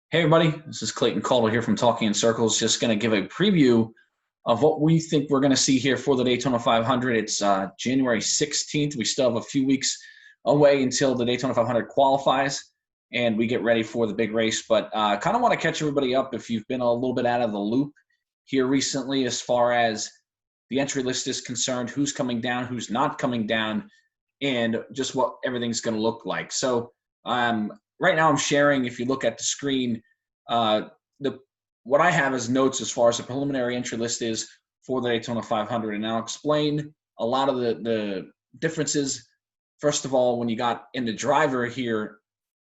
Hey everybody, this is Clayton Caldwell here from Talking in Circles. Just going to give a preview of what we think we're going to see here for the Daytona 500. It's January 16th. We still have a few weeks away until the Daytona 500 qualifies and we get ready for the big race. But kind of want to catch everybody up if you've been a little bit out of the loop here recently as far as the entry list is concerned, who's coming down, who's not coming down, and just what everything's going to look like. So right now I'm sharing, if you look at the screen, the what I have as notes as far as the preliminary entry list is for the Daytona 500. And I'll explain a lot of the differences. First of all, when you got in the driver here,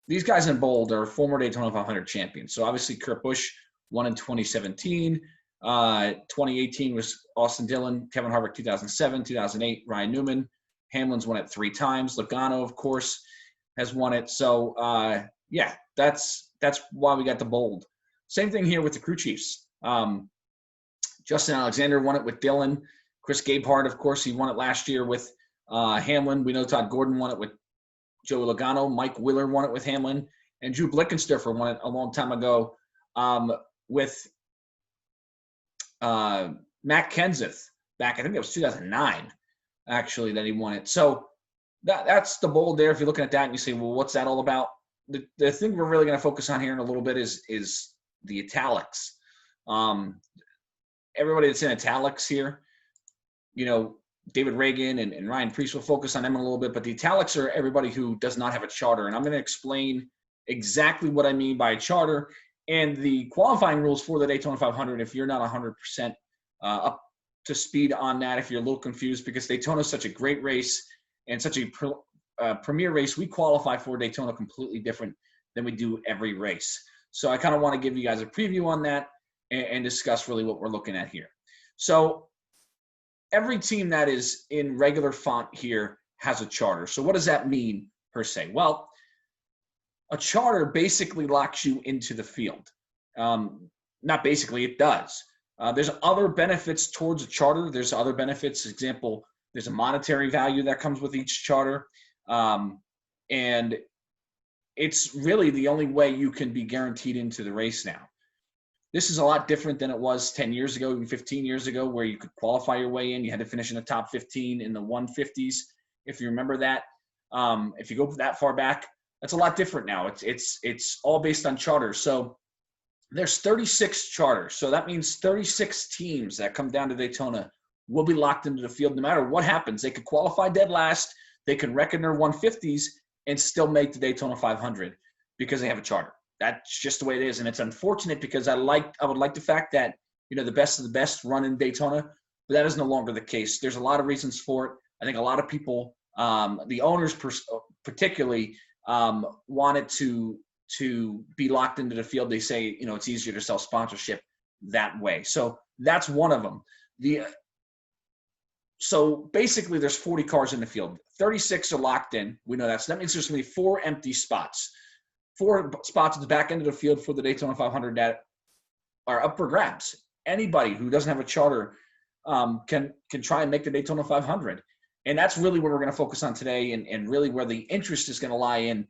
these guys in bold are former Daytona 500 champions. So obviously Kurt Busch won in 2017. 2018 was Austin Dillon, Kevin Harvick 2007, 2008, Ryan Newman. Hamlin's won it 3 times. Logano, of course, has won it. So, yeah, that's why we got the bold. Same thing here with the crew chiefs. Justin Alexander won it with Dillon. Chris Gabehart, of course, he won it last year with Hamlin. We know Todd Gordon won it with Joey Logano. Mike Wheeler won it with Hamlin. And Drew Blickensderfer won it a long time ago with Matt Kenseth back, I think it was 2009, actually, that he won it. So that's the bold there. If you're looking at that and you say, well, what's that all about? The thing we're really going to focus on here in a little bit is the italics. Everybody that's in italics here, you know, David Reagan and Ryan Preece will focus on them in a little bit, but the italics are everybody who does not have a charter. And I'm going to explain exactly what I mean by a charter and the qualifying rules for the Daytona 500 if you're not 100% up to speed on that, if you're a little confused, because Daytona is such a great race and such a premier race. We qualify for Daytona completely different than we do every race. So I kind of want to give you guys a preview on that and discuss really what we're looking at here. So every team that is in regular font here has a charter. So what does that mean per se? Well, a charter basically locks you into the field. Not basically, it does. There's other benefits towards a charter. There's other benefits. For example, there's a monetary value that comes with each charter. And it's really the only way you can be guaranteed into the race now. This is a lot different than it was 10 years ago, even 15 years ago, where you could qualify your way in. You had to finish in the top 15 in the 150s, if you remember that. If you go that far back, that's a lot different now. It's all based on charters. So there's 36 charters. So that means 36 teams that come down to Daytona will be locked into the field no matter what happens. They could qualify dead last. They can reckon their 150s and still make the Daytona 500 because they have a charter. That's just the way it is. And it's unfortunate because I would like the fact that, you know, the best of the best run in Daytona, but that is no longer the case. There's a lot of reasons for it. I think a lot of people, the owners particularly, wanted to be locked into the field. They say, you know, it's easier to sell sponsorship that way. So that's one of them. So basically there's 40 cars in the field. 36 are locked in. We know that. So that means there's going to be 4 empty spots. 4 spots at the back end of the field for the Daytona 500 that are up for grabs. Anybody who doesn't have a charter can try and make the Daytona 500. And that's really what we're going to focus on today and really where the interest is going to lie in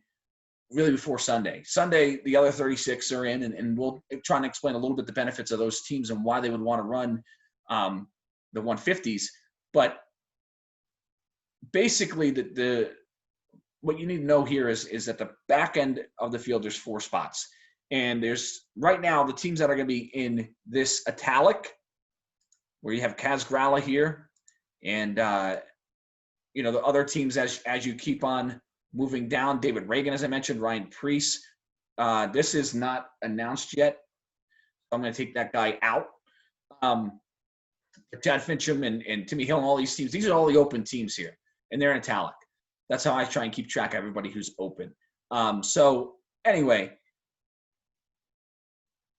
really before Sunday. Sunday, the other 36 are in, and we'll try and explain a little bit the benefits of those teams and why they would want to run the 150s. But basically, what you need to know here is that the back end of the field, there's 4 spots. And there's right now the teams that are going to be in this italic, where you have Kaz Grala here, and you know, the other teams as you keep on moving down. David Reagan, as I mentioned, Ryan Preece. This is not announced yet. I'm going to take that guy out. Chad Fincham and Timmy Hill and all these teams, these are all the open teams here, and they're in italic. That's how I try and keep track of everybody who's open. So anyway,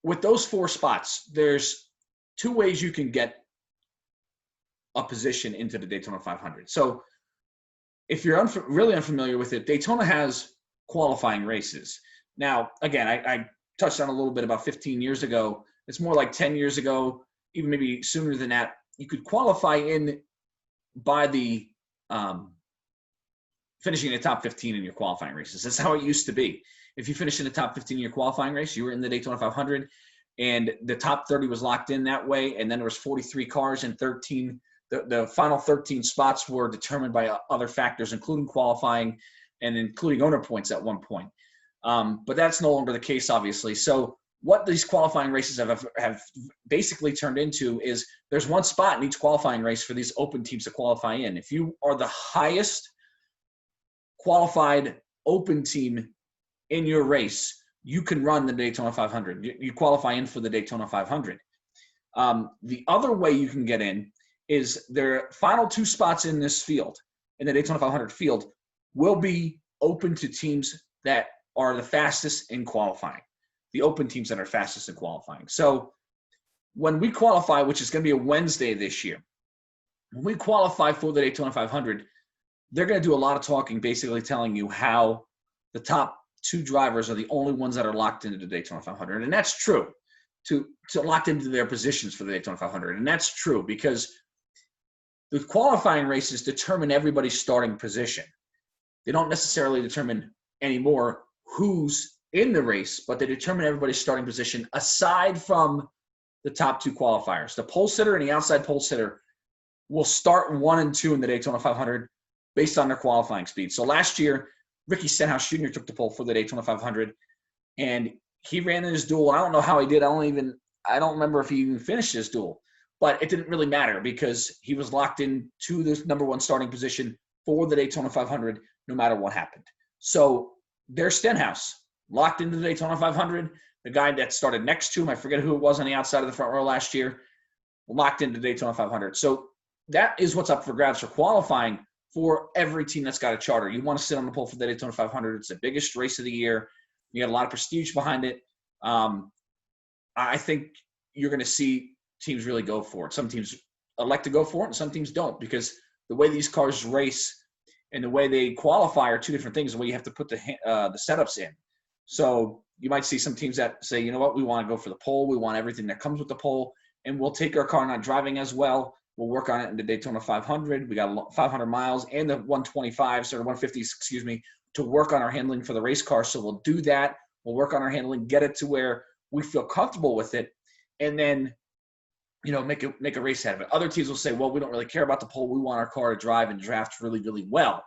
with those 4 spots, there's 2 ways you can get a position into the Daytona 500. So if you're really unfamiliar with it, Daytona has qualifying races. Now, again, I touched on a little bit about 15 years ago. It's more like 10 years ago, even maybe sooner than that. You could qualify in by the finishing in the top 15 in your qualifying races. That's how it used to be. If you finish in the top 15 in your qualifying race, you were in the Daytona 500, and the top 30 was locked in that way. And then there was 43 cars and 13. The final 13 spots were determined by other factors, including qualifying and including owner points at one point. But that's no longer the case, obviously. So what these qualifying races have basically turned into is there's one spot in each qualifying race for these open teams to qualify in. If you are the highest qualified open team in your race, you can run the Daytona 500. You qualify in for the Daytona 500. The other way you can get in is their final 2 spots in this field, in the Daytona 500 field, will be open to teams that are the fastest in qualifying, the open teams that are fastest in qualifying. So when we qualify, which is going to be a Wednesday this year, when we qualify for the Daytona 500, they're going to do a lot of talking, basically telling you how the top 2 drivers are the only ones that are locked into the Daytona 500. And that's true, to locked into their positions for the Daytona 500. And that's true because the qualifying races determine everybody's starting position. They don't necessarily determine anymore who's in the race, but they determine everybody's starting position aside from the top 2 qualifiers. The pole sitter and the outside pole sitter will start 1 and 2 in the Daytona 500 based on their qualifying speed. So last year, Ricky Stenhouse Jr. took the pole for the Daytona 500, and he ran in his duel. I don't know how he did. I don't remember if he even finished his duel, but it didn't really matter because he was locked in to the number 1 starting position for the Daytona 500 no matter what happened. So there's Stenhouse locked into the Daytona 500. The guy that started next to him, I forget who it was on the outside of the front row last year, locked into Daytona 500. So that is what's up for grabs for qualifying for every team that's got a charter. You want to sit on the pole for the Daytona 500. It's the biggest race of the year. You got a lot of prestige behind it. I think you're going to see teams really go for it. Some teams elect to go for it, and some teams don't, because the way these cars race and the way they qualify are 2 different things. The way you have to put the setups in. So you might see some teams that say, you know what, we want to go for the pole. We want everything that comes with the pole, and we'll take our car not driving as well. We'll work on it in the Daytona 500. We got 500 miles and the 125s or 150s, to work on our handling for the race car. So we'll do that. We'll work on our handling, get it to where we feel comfortable with it, and then, make a race out of it. Other teams will say, well, we don't really care about the pole. We want our car to drive and draft really, really well.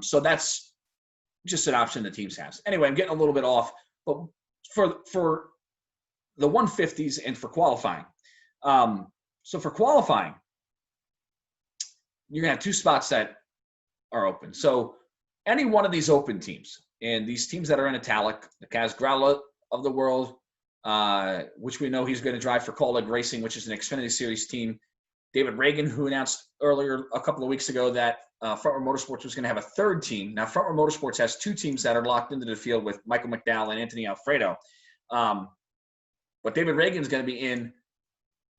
So that's just an option the teams have. Anyway, I'm getting a little bit off, but for the 150s and for qualifying. So for qualifying, you're going to have 2 spots that are open. So any one of these open teams, and these teams that are in italic, the Kaz Grala of the world, which we know he's going to drive for Caldwell Racing, which is an Xfinity Series team. David Reagan, who announced earlier a couple of weeks ago that Front Row Motorsports was going to have a 3rd team. Now, Front Row Motorsports has 2 teams that are locked into the field with Michael McDowell and Anthony Alfredo. But David Reagan's going to be in.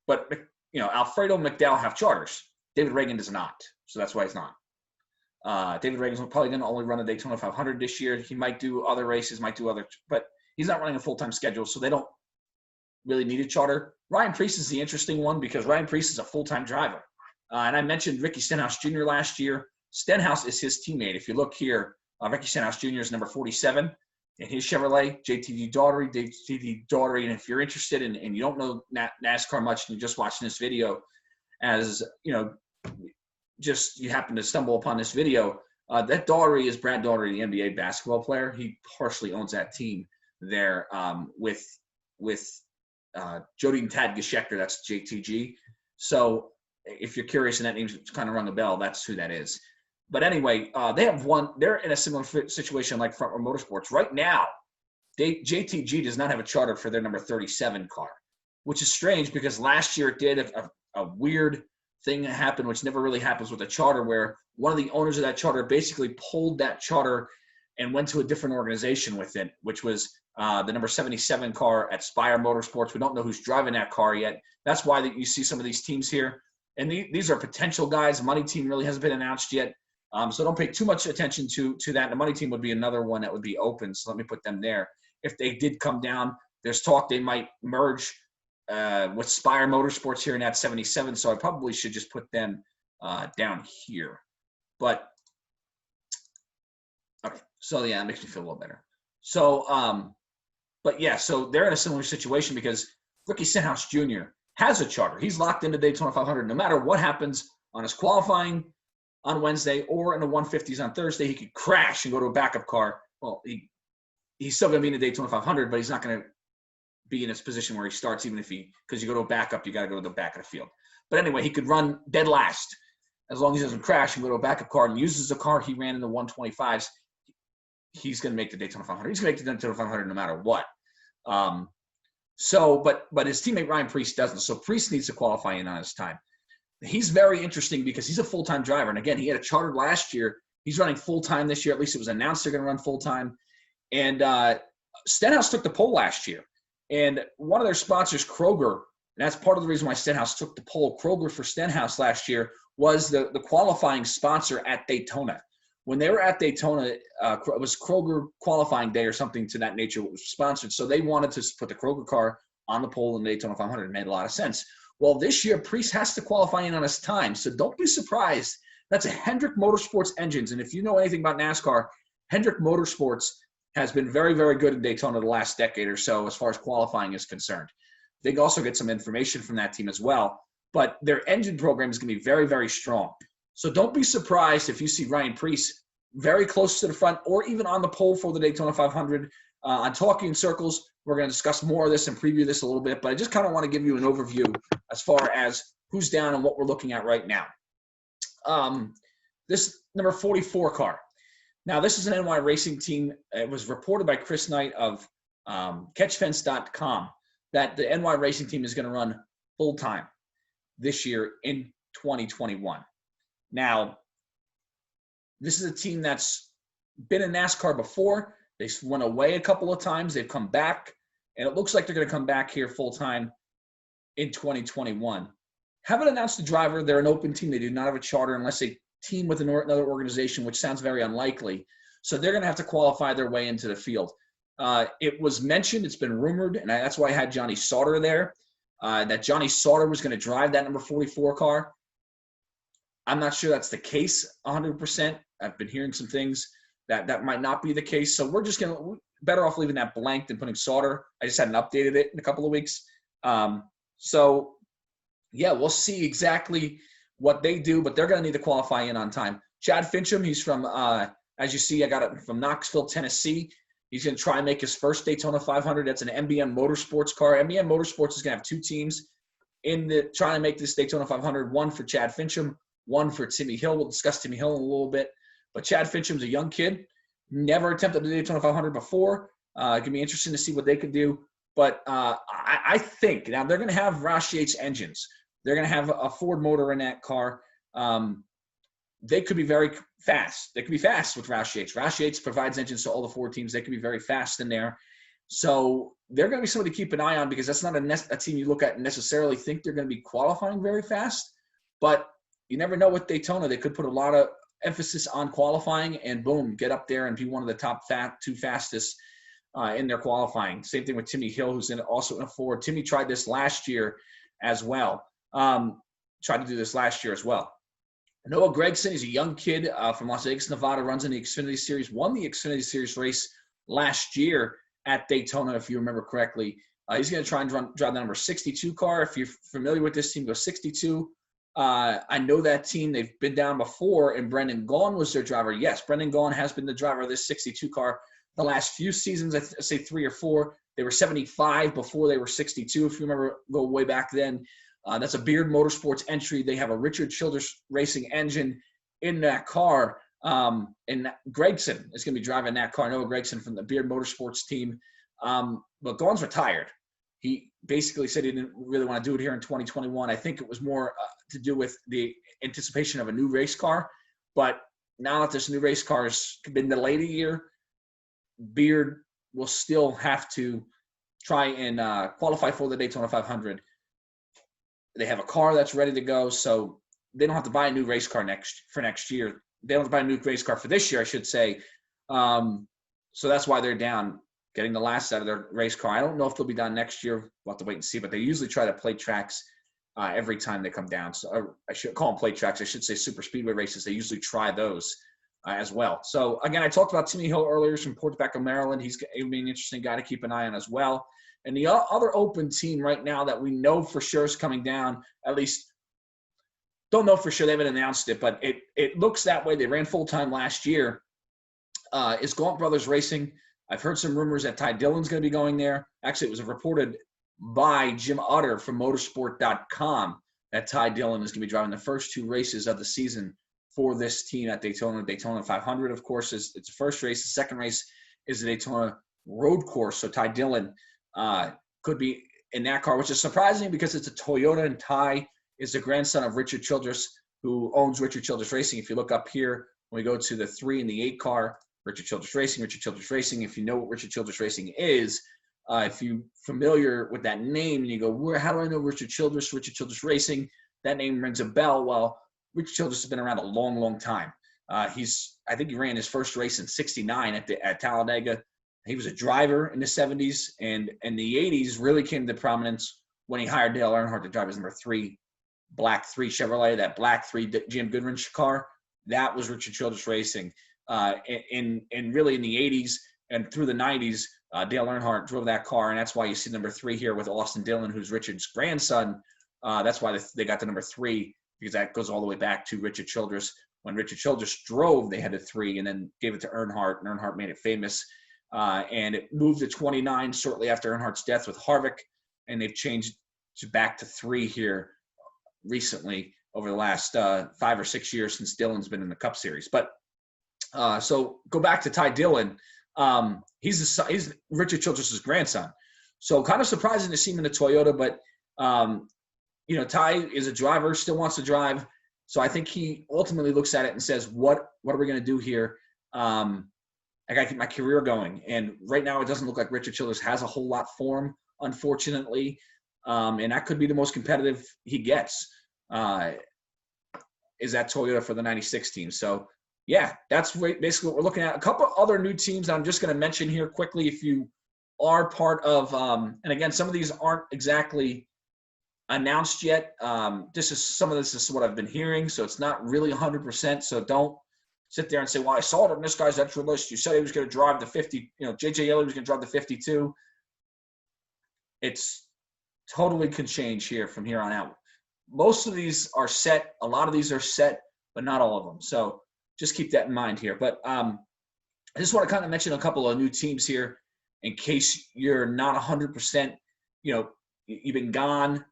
But, Alfredo and McDowell have charters. David Reagan does not. So that's why he's not. David Reagan's probably going to only run a Daytona 500 this year. He might do other races, but he's not running a full-time schedule, so they don't really need a charter. Ryan Preece is the interesting one because Ryan Preece is a full-time driver. And I mentioned Ricky Stenhouse Jr. last year. Stenhouse is his teammate. If you look here, Ricky Stenhouse Jr. is number 47 in his Chevrolet, JTD Daughtery. And if you're interested and you don't know NASCAR much and you're just watching this video, as just you happen to stumble upon this video, that Daughtery is Brad Daughtery, the NBA basketball player. He partially owns that team there with Jody and Tad Geschecter. That's JTG. So if you're curious and that name's kind of rung a bell, that's who that is. But anyway, they're in a similar situation like Front Row Motorsports. Right now, JTG does not have a charter for their number 37 car, which is strange because last year it did a weird thing that happened, which never really happens with a charter, where one of the owners of that charter basically pulled that charter and went to a different organization with it, which was the number 77 car at Spire Motorsports. We don't know who's driving that car yet. That's why you see some of these teams here. And these are potential guys. Money Team really hasn't been announced yet. So don't pay too much attention to that. The Money Team would be another one that would be open. So let me put them there. If they did come down, there's talk they might merge with Spire Motorsports here in that 77. So I probably should just put them down here. But So yeah, it makes me feel a little better. So, but yeah, so they're in a similar situation because Ricky Stenhouse Jr. has a charter. He's locked into Daytona 500. No matter what happens on his qualifying on Wednesday or in the 150s on Thursday, he could crash and go to a backup car. Well, he's still going to be in the Daytona 500, but he's not going to be in his position where he starts, even if because you go to a backup, you got to go to the back of the field. But anyway, he could run dead last as long as he doesn't crash and go to a backup car and uses the car he ran in the 125s. He's going to make the Daytona 500. He's going to make the Daytona 500 no matter what. But his teammate Ryan Preece doesn't. So Preece needs to qualify in on his time. He's very interesting because he's a full-time driver. And again, he had a charter last year. He's running full-time this year. At least it was announced they're going to run full-time. And Stenhouse took the pole last year. And one of their sponsors, Kroger, and that's part of the reason why Stenhouse took the pole. Kroger for Stenhouse last year was the qualifying sponsor at Daytona. When they were at Daytona, it was Kroger qualifying day or something to that nature, what was sponsored. So they wanted to put the Kroger car on the pole in the Daytona 500. It made a lot of sense. Well, this year, Preece has to qualify in on his time. So don't be surprised. That's a Hendrick Motorsports engines. And if you know anything about NASCAR, Hendrick Motorsports has been very, very good in Daytona the last decade or so as far as qualifying is concerned. They also get some information from that team as well. But their engine program is going to be very, very strong. So don't be surprised if you see Ryan Preece very close to the front or even on the pole for the Daytona 500. On Talking Circles, we're going to discuss more of this and preview this a little bit, but I just kind of want to give you an overview as far as who's down and what we're looking at right now. This number 44 car. Now, this is an NY Racing team. It was reported by Chris Knight of catchfence.com that the NY Racing team is going to run full-time this year in 2021. Now, this is a team that's been in NASCAR before. They went away a couple of times. They've come back, and it looks like they're going to come back here full-time in 2021. Haven't announced the driver. They're an open team. They do not have a charter unless they team with another organization, which sounds very unlikely. So they're going to have to qualify their way into the field. It was mentioned, it's been rumored, and that's why I had Johnny Sauter there, that Johnny Sauter was going to drive that number 44 car. I'm not sure that's the case 100%. I've been hearing some things that might not be the case. So we're just going to better off leaving that blank than putting Sauter. I just hadn't updated it in a couple of weeks. So, yeah, we'll see exactly what they do, but they're going to need to qualify in on time. Chad Fincham, he's from, as you see, I got it from Knoxville, Tennessee. He's going to try and make his first Daytona 500. That's an MBM Motorsports car. MBM Motorsports is going to have two teams trying to make this Daytona 500, one for Chad Fincham, one for Timmy Hill. We'll discuss Timmy Hill in a little bit. But Chad Fincham's a young kid, never attempted the Daytona 500 before. It can be interesting to see what they could do. But I think now they're going to have Roush Yates engines. They're going to have a Ford motor in that car. They could be very fast. They could be fast with Roush Yates. Roush Yates provides engines to all the Ford teams. They could be very fast in there. So they're going to be somebody to keep an eye on because that's not a team you look at and necessarily think they're going to be qualifying very fast. But you never know with Daytona. They could put a lot of emphasis on qualifying and boom, get up there and be one of the top two fastest in their qualifying. Same thing with Timmy Hill, who's also in a Ford. Timmy tried this last year as well. Tried to do this last year as well. Noah Gragson, he's a young kid from Las Vegas, Nevada, runs in the Xfinity Series, won the Xfinity Series race last year at Daytona, if you remember correctly. He's going to try and drive the number 62 car. If you're familiar with this team, go 62. I know that team. They've been down before, and Brendan Gaughan was their driver. Yes, Brendan Gaughan has been the driver of this 62 car the last few seasons, I'd say 3 or 4. They were 75 before they were 62, if you remember, go way back then. That's a Beard Motorsports entry. They have a Richard Childress Racing engine in that car. And Gregson is going to be driving that car. Noah Gregson from the Beard Motorsports team. But Gaughan's retired. He basically said he didn't really want to do it here in 2021. I think it was more to do with the anticipation of a new race car. But now that this new race car has been delayed a year, Beard will still have to try and qualify for the Daytona 500. They have a car that's ready to go, so they don't have to buy a new race car for next year. They don't have to buy a new race car for this year, I should say. So that's why they're down, getting the last out of their race car. I don't know if they'll be down next year. We'll have to wait and see, but they usually try to play tracks every time they come down. So I should call them play tracks. I should say super speedway races. They usually try those as well. So, again, I talked about Timmy Hill earlier from Port Tobacco, Maryland. He'll be an interesting guy to keep an eye on as well. And the other open team right now that we know for sure is coming down, at least don't know for sure, they haven't announced it, but it looks that way. They ran full-time last year, is Gaunt Brothers Racing. I've heard some rumors that Ty Dillon's going to be going there. Actually, it was reported by Jim Utter from motorsport.com that Ty Dillon is going to be driving the first 2 races of the season for this team at Daytona. Daytona 500, of course, it's the first race. The second race is the Daytona Road Course. So Ty Dillon could be in that car, which is surprising because it's a Toyota, and Ty is the grandson of Richard Childress, who owns Richard Childress Racing. If you look up here, when we go to the 3 and the 8 car, Richard Childress Racing, Richard Childress Racing. If you know what Richard Childress Racing is, if you're familiar with that name and you go, how do I know Richard Childress Racing? That name rings a bell. Well, Richard Childress has been around a long, long time. I think he ran his first race in '69 at Talladega. He was a driver in the 70s, and the 80s really came to prominence when he hired Dale Earnhardt to drive his number 3 Black 3 Chevrolet, that Black 3 GM Goodwrench car. That was Richard Childress Racing. And really in the 80s and through the 90s, Dale Earnhardt drove that car, and that's why you see number 3 here with Austin Dillon, who's Richard's grandson. That's why they got the number 3, because that goes all the way back to Richard Childress. When Richard Childress drove, they had a 3 and then gave it to Earnhardt, and Earnhardt made it famous. And it moved to 29 shortly after Earnhardt's death with Harvick, and they've changed back to 3 here recently over the last 5 or 6 years since Dillon's been in the Cup Series. But so go back to Ty Dillon. He's Richard Childress's grandson. So kind of surprising to see him in a Toyota, but Ty is a driver, still wants to drive. So I think he ultimately looks at it and says, what are we going to do here? I got to keep my career going. And right now it doesn't look like Richard Childress has a whole lot for him, unfortunately. And that could be the most competitive he gets, is that Toyota for the 96 team. So, yeah, that's basically what we're looking at. A couple other new teams I'm just going to mention here quickly if you are part of and again, some of these aren't exactly announced yet. Some of this is what I've been hearing, so it's not really 100%. So don't sit there and say, well, I saw it on this guy's extra list. You said he was going to drive the 50, J.J. Elliott was going to drive the 52. It's totally can change here from here on out. Most of these are set. A lot of these are set, but not all of them. So just keep that in mind here. But I just want to kind of mention a couple of new teams here in case you're not 100%, you've been gone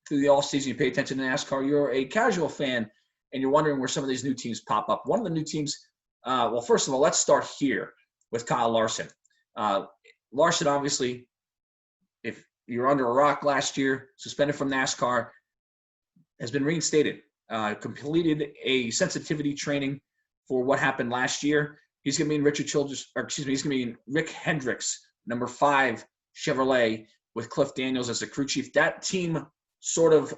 through the offseason, you pay attention to NASCAR, you're a casual fan, and you're wondering where some of these new teams pop up. One of the new teams, well, first of all, let's start here with Kyle Larson. Larson, obviously, if you're under a rock last year, suspended from NASCAR, has been reinstated, completed a sensitivity training for what happened last year. He's going to be in he's going to be in Rick Hendrick's number 5 Chevrolet with Cliff Daniels as the crew chief. That team sort of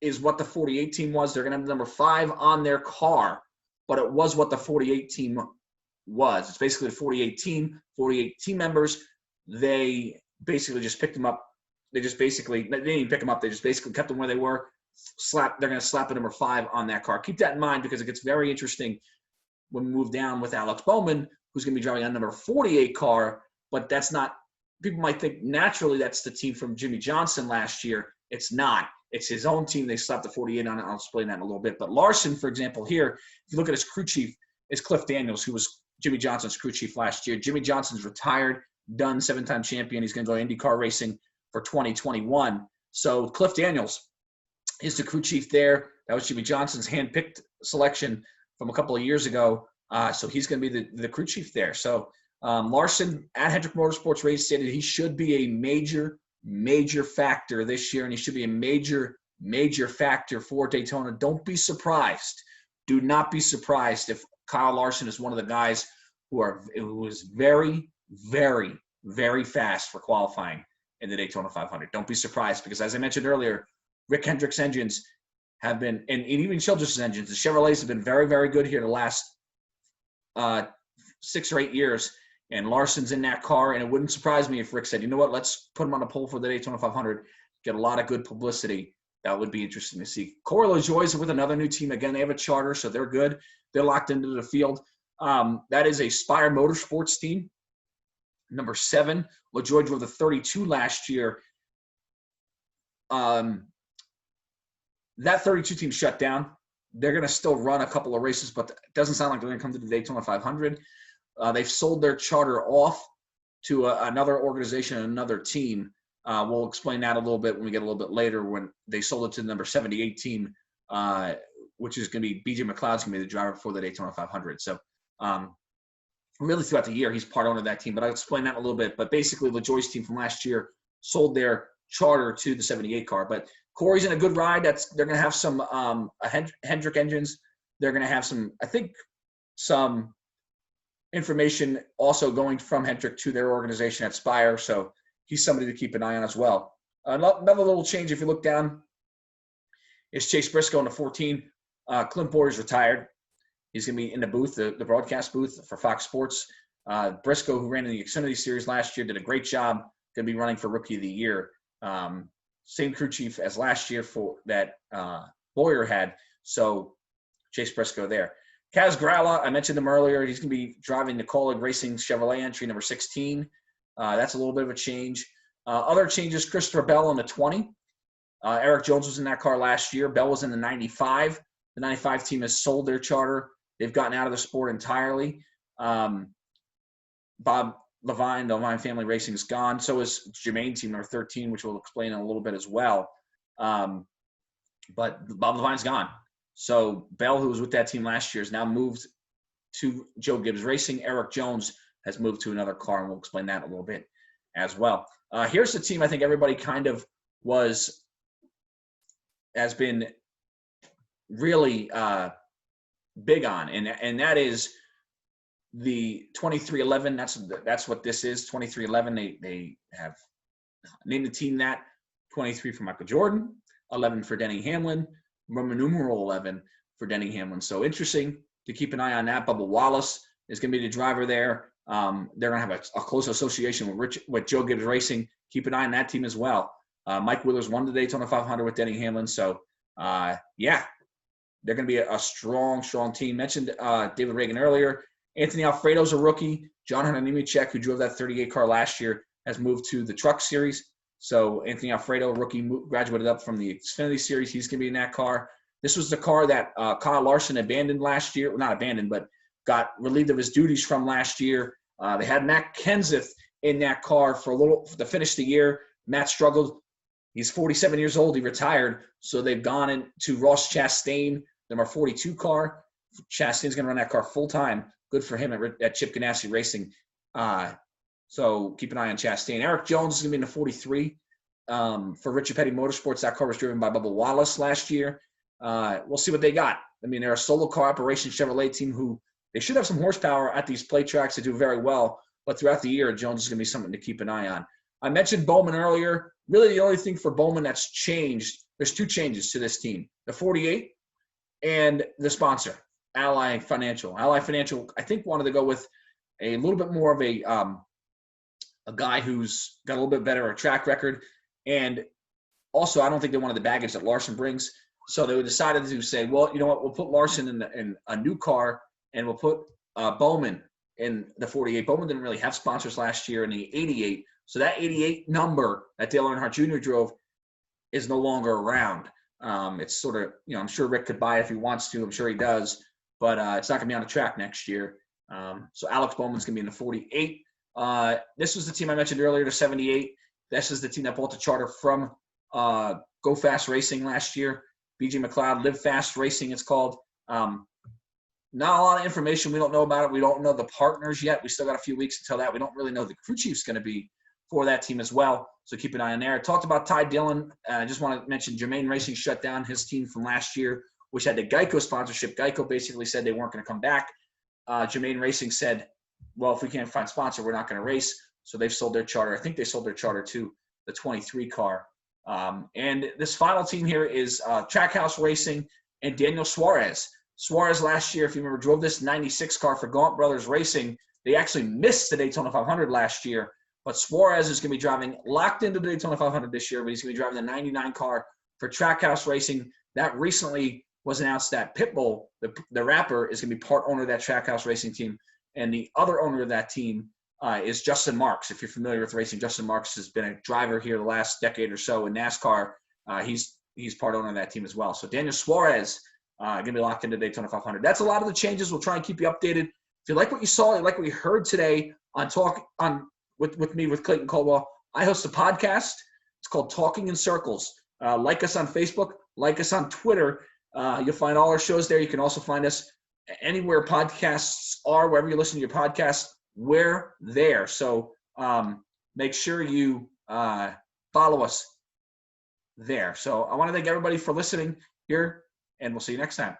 is what the 48 team was. They're going to have number 5 on their car, but it was what the 48 team was. It's basically the 48 team members. They basically just picked them up. They didn't even pick them up. They just basically kept them where they were. They're going to slap a number 5 on that car. Keep that in mind because it gets very interesting when we move down with Alex Bowman, who's going to be driving a number 48 car, but that's not – people might think naturally that's the team from Jimmy Johnson last year. It's not. It's his own team. They slapped the 48 on it. I'll explain that in a little bit. But Larson, for example, here, if you look at his crew chief, is Cliff Daniels, who was Jimmy Johnson's crew chief last year. Jimmy Johnson's retired, done, 7-time champion. He's going to go IndyCar racing for 2021. So Cliff Daniels is the crew chief there. That was Jimmy Johnson's hand-picked selection from a couple of years ago. So he's going to be the crew chief there. So Larson at Hendrick Motorsports Race stated he should be a major factor this year, and he should be a major factor for Daytona. Don't be surprised. Do not be surprised if Kyle Larson is one of the guys who is very, very, very fast for qualifying in the Daytona 500. Don't be surprised because, as I mentioned earlier, Rick Hendrick's engines have been, and even Childress's engines, the Chevrolets have been very, very good here the last 6 or 8 years. And Larson's in that car, and it wouldn't surprise me if Rick said, you know what, let's put him on a pole for the Daytona 500, get a lot of good publicity. That would be interesting to see. Corey LaJoie's with another new team. Again, they have a charter, so they're good. They're locked into the field. That is a Spire Motorsports team. Number 7, LaJoy drove the 32 last year. That 32 team shut down. They're going to still run a couple of races, but it doesn't sound like they're going to come to the Daytona 500. They've sold their charter off to another organization, another team. We'll explain that a little bit when we get a little bit later, when they sold it to the number 78 team, which is going to be BJ McLeod's going to be the driver for the Daytona 500. So really throughout the year, he's part owner of that team, but I'll explain that in a little bit. But basically, LaJoy's team from last year sold their charter to the 78 car. But Corey's in a good ride. They're going to have some Hendrick engines. They're going to have some, I think, some information also going from Hendrick to their organization at Spire. So he's somebody to keep an eye on as well. Another little change, if you look down, is Chase Briscoe in the 14. Clint Boyer's retired. He's going to be in the booth, the broadcast booth for Fox Sports. Briscoe, who ran in the Xfinity Series last year, did a great job. Going to be running for Rookie of the Year. Same crew chief as last year for that Boyer had. So Chase Briscoe there. Kaz Gralla, I mentioned him earlier. He's going to be driving the Kaulig Racing Chevrolet entry number 16. That's a little bit of a change. Other changes, Christopher Bell in the 20. Eric Jones was in that car last year. Bell was in the 95. The 95 team has sold their charter. They've gotten out of the sport entirely. Bob Levine, the Levine Family Racing, is gone. So is Jermaine team number 13, which we'll explain in a little bit as well. But Bob Levine's gone. So Bell, who was with that team last year, has now moved to Joe Gibbs Racing. Eric Jones has moved to another car, and we'll explain that a little bit as well. Here's the team I think everybody kind of has been really big on, and that is the 2311. That's what this is. 2311. They have named the team that. 23 for Michael Jordan, 11 for Denny Hamlin, Roman numeral 11 for Denny Hamlin. So interesting to keep an eye on that. Bubba Wallace is going to be the driver there. They're going to have a close association with Joe Gibbs Racing. Keep an eye on that team as well. Mike Wheeler's won the Daytona 500 with Denny Hamlin. So, yeah, they're going to be a strong, strong team. Mentioned David Reagan earlier. Anthony Alfredo's a rookie. John Nemechek, who drove that 38 car last year, has moved to the Truck Series. So Anthony Alfredo, rookie, graduated up from the Xfinity Series. He's going to be in that car. This was the car that Kyle Larson abandoned last year. Well, not abandoned, but got relieved of his duties from last year. They had Matt Kenseth in that car to finish the year. Matt struggled. He's 47 years old. He retired. So they've gone into Ross Chastain, number 42 car. Chastain's going to run that car full time. Good for him at Chip Ganassi Racing. So keep an eye on Chastain. Eric Jones is going to be in the 43 for Richard Petty Motorsports. That car was driven by Bubba Wallace last year. We'll see what they got. I mean, they're a solo car operation Chevrolet team who they should have some horsepower at these plate tracks to do very well. But throughout the year, Jones is going to be something to keep an eye on. I mentioned Bowman earlier. Really, the only thing for Bowman that's changed, there's two changes to this team. The 48 and the sponsor, Ally Financial. Ally Financial, I think, wanted to go with a little bit more of a guy who's got a little bit better a track record. And also, I don't think they wanted the baggage that Larson brings. So they decided to say, well, you know what, we'll put Larson in a new car, and we'll put Bowman in the 48. Bowman didn't really have sponsors last year in the 88. So that 88 number that Dale Earnhardt Jr. drove is no longer around. It's sort of, I'm sure Rick could buy it if he wants to. I'm sure he does. But it's not going to be on the track next year. So Alex Bowman's going to be in the 48. This was the team I mentioned earlier, the 78. This is the team that bought the charter from Go Fast Racing last year. BJ McLeod, Live Fast Racing, it's called. Not a lot of information. We don't know about it. We don't know the partners yet. We still got a few weeks until that. We don't really know who the crew chief's going to be for that team as well. So keep an eye on there. I talked about Ty Dillon. I just want to mention Jermaine Racing shut down his team from last year, which had the Geico sponsorship. Geico basically said they weren't going to come back. Jermaine Racing said, well, if we can't find sponsor, we're not going to race. So they've sold their charter. I think they sold their charter to the 23 car. And this final team here is Trackhouse Racing and Daniel Suarez. Suarez last year, if you remember, drove this 96 car for Gaunt Brothers Racing. They actually missed the Daytona 500 last year. But Suarez is going to be driving locked into the Daytona 500 this year, but he's going to be driving the 99 car for Trackhouse Racing. That recently was announced that Pitbull, the rapper, is going to be part owner of that Trackhouse Racing team. And the other owner of that team is Justin Marks. If you're familiar with racing, Justin Marks has been a driver here the last decade or so in NASCAR. He's part owner of that team as well. So Daniel Suarez going to be locked into Daytona 500. That's a lot of the changes. We'll try and keep you updated. If you like what you saw, you like what you heard today with me, with Clayton Caldwell, I host a podcast. It's called Talking in Circles. Like us on Facebook, like us on Twitter. You'll find all our shows there. You can also find us anywhere podcasts are, wherever you listen to your podcasts, we're there. So make sure you follow us there. So I want to thank everybody for listening here, and we'll see you next time.